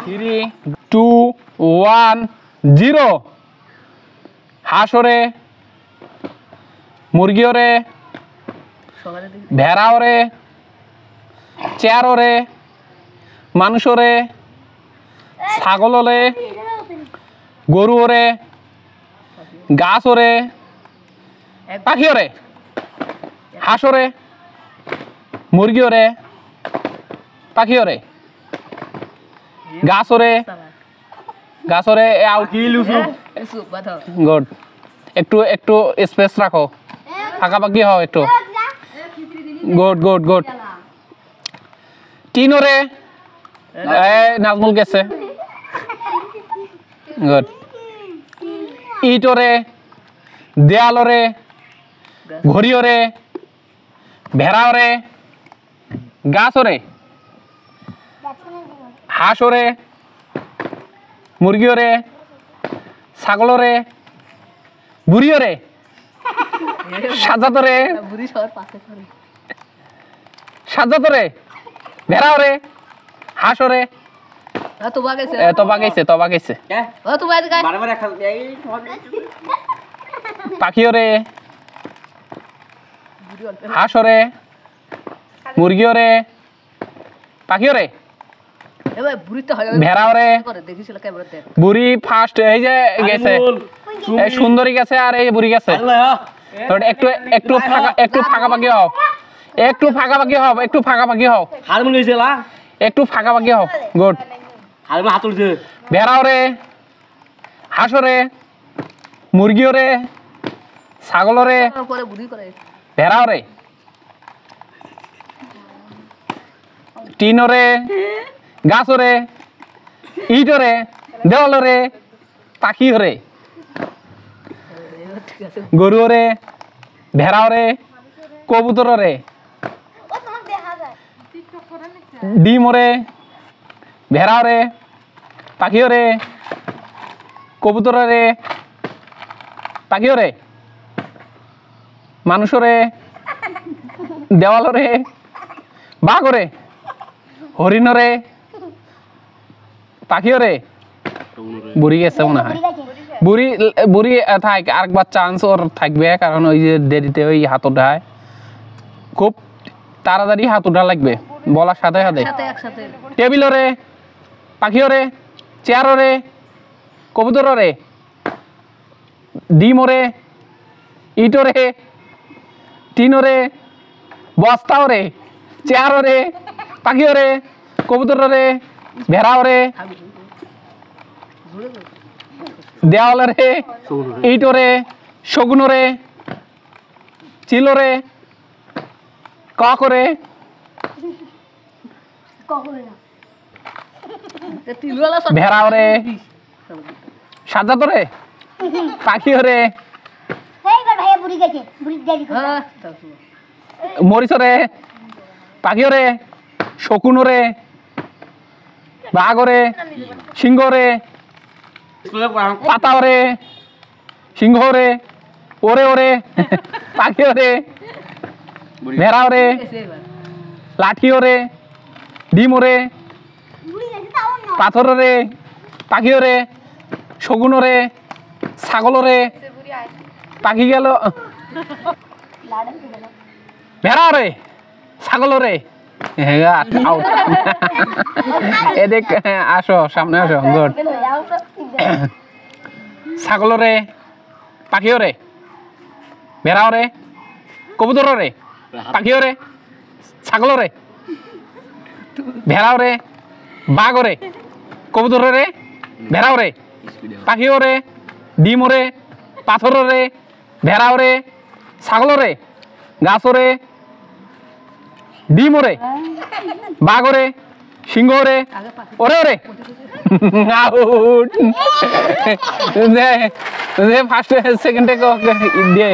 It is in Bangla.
3 2 1 0 হাঁস ওরে মুরগি ওরে ভেড়া ওরে চেয়ার ওরে মানুষ ওরে ছাগল ওরে গরু ওরে গাছ ওরে পাখি ওরে হাঁস ওরে মুরগি ওরে পাখি ওরে গাছ ওরে আউট গুড একটু একটু স্পেস রাখো ফাঁকাফাঁকি হও একটু গুড গুড গুড তিন ওরে নাজমুল গেছে গুড ইট ওরে দেয়াল ওরে ঘড়ি ওরে ভেড়া ওরে গাছ ওরে হাঁস ওরে মুরগি ওরে ছাগল ওরে বুড়ি ওরে সাজাত ওরে সাজাত ওরে ভেড়া ওরে হাঁস ওরে তবা গেছে পাখি ওরে হাঁস ওরে মুরগি ওরে পাখি ওরে ভেড়া ওরে বুড়ি ফার্স্ট এই যে গেছে সুন্দরী গেছে আর এই বুড়ি গেছে একটু একটু ফাঁকাফাঁকি হও একটু ফাঁকাফাঁকি হও একটু ফাঁকাফাঁকি হও একটু ফাঁকাফাঁকি হও গুড ভেড়া ওরে হাঁস ওরে মুরগি ওরে ছাগল ওরে ভেড়া ওরে টিন ওরে গাছ ওরে ইট ওরে দেওয়াল ওরে পাখি ওরে গরু ওরে ভেড়া ওরে কবুতর ওরে ডিম ওরে ভেড়া ওরে পাখি ওরে কবুতর ওরে পাখি ওরে মানুষ ওরে দেওয়াল ওরে বাঘ ওরে হরিণ ওরে পাখি ওরে বুড়ি গেছে মনে হয় বুড়ি থাক আরেকবার চান্স ওর থাকবে কারণ ওই যে দেরিতে ওই হাত ওঠায় খুব তাড়াতাড়ি হাত ওঠা লাগবে বলার সাথে সাথে টেবিল ওরে পাখি ওরে চেয়ার ওরে কবুতর ওরে ডিম ওরে ইট ওরে টিন ওরে বস্তা ওরে চেয়ার ওরে পাখি ওরে কবুতর ওরে ভেড়া ওরে দেওয়াল ওরে ইট ওরে শগুন ওরে চিল ওরে কক ওরে ভেড়া ওরে সাজাত ওরে পাখি ওরে মরিচ ওরে পাখি ওরে শকুন ওরে বাঘ ওরে সিংহ ওরে পাতা ওরে সিংহ ওরে ওরে ওরে পাখি ওরে ভেড়া ওরে লাঠি ওরে ডিম ওরে পাথর ওরে পাখি ওরে শগুন ওরে ছাগল ওরে পাখি গেল ভেড়া ওরে ছাগল ওরে এদিক আসো সামনে আসো গুড ছাগল ওরে পাখি ওরে ভেড়া ওরে কবুতর ওরে পাখি ওরে ছাগল ওরে ভেড়া ওরে বাঘ ওরে কবুতর ওরে ভেড়া ওরে পাখি ওরে ডিম ওরে পাথর ওরে ভেড়া ওরে ছাগল ওরে গাছ ওরে ডিম ওরে বাঘ ওরে সিংহ ওরে ওরে ওরে ফার্স্ট সেকেন্ডে দিয়ে